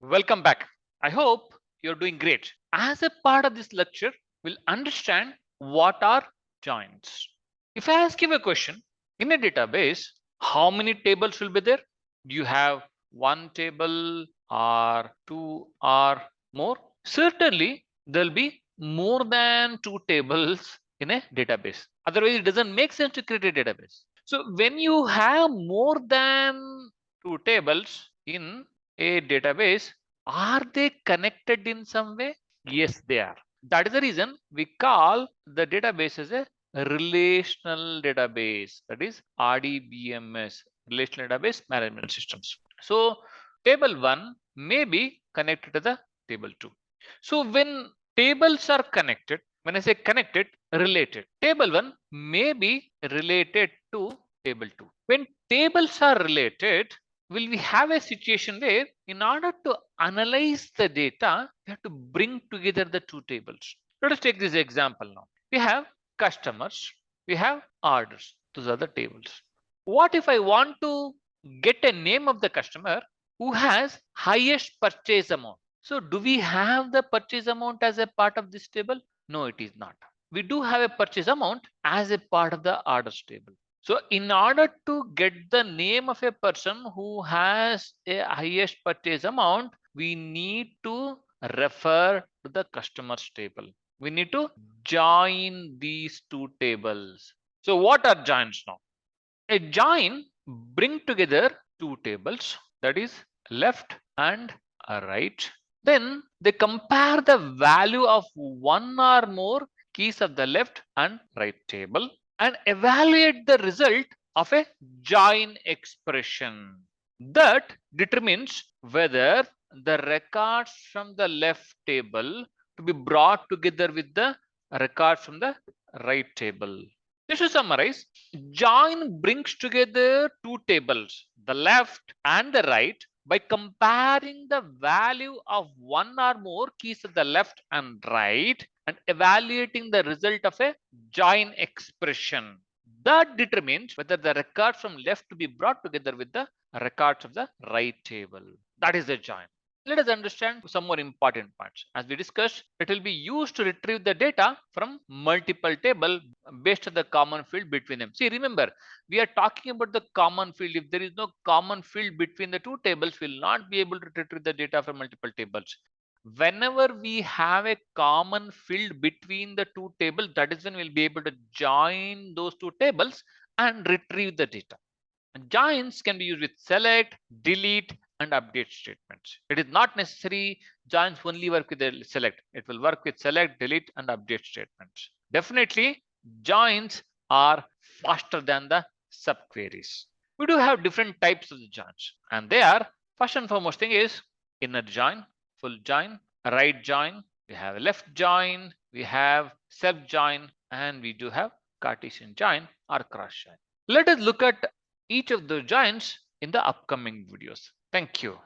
Welcome back. I hope you're doing great. As a part of this lecture, we'll understand what are joins. If I ask you a question in a database, how many tables will be there? Do you have one table or two or more? Certainly, there'll be more than two tables in a database. Otherwise, it doesn't make sense to create a database. So when you have more than two tables in a database, are they connected in some way? Yes, they are. That is the reason we call the database as a relational database. That is RDBMS, Relational Database Management Systems. So table 1 may be connected to the table 2. So when tables are connected, when I say connected, related, table 1 may be related to table 2. When tables are related, will we have a situation where in order to analyze the data, we have to bring together the two tables. Let us take this example now. We have customers, we have orders. Those are the tables. What if I want to get a name of the customer who has highest purchase amount? So do we have the purchase amount as a part of this table? No, it is not. We do have a purchase amount as a part of the orders table. So in order to get the name of a person who has a highest purchase amount, we need to refer to the customers table. We need to join these two tables. So what are joins now? A join bring together two tables, that is left and right. Then they compare the value of one or more keys of the left and right table and evaluate the result of a join expression that determines whether the records from the left table to be brought together with the records from the right table. Just to summarize, join brings together two tables, the left and the right, by comparing the value of one or more keys of the left and right and evaluating the result of a join expression. That determines whether the records from left to be brought together with the records of the right table. That is the join. Let us understand some more important points. As we discussed, it will be used to retrieve the data from multiple tables based on the common field between them. See, remember, we are talking about the common field. If there is no common field between the two tables, we will not be able to retrieve the data from multiple tables. Whenever we have a common field between the two tables, that is when we'll be able to join those two tables and retrieve the data. Joins can be used with select, delete, and update statements. It is not necessary joins only work with the select. It will work with select, delete, and update statements. Definitely, joins are faster than the subqueries. We do have different types of the joins, and they are, first and foremost thing is inner join, full join, right join, we have a left join, we have self join, and we do have Cartesian join or cross join. Let us look at each of the joins in the upcoming videos. Thank you.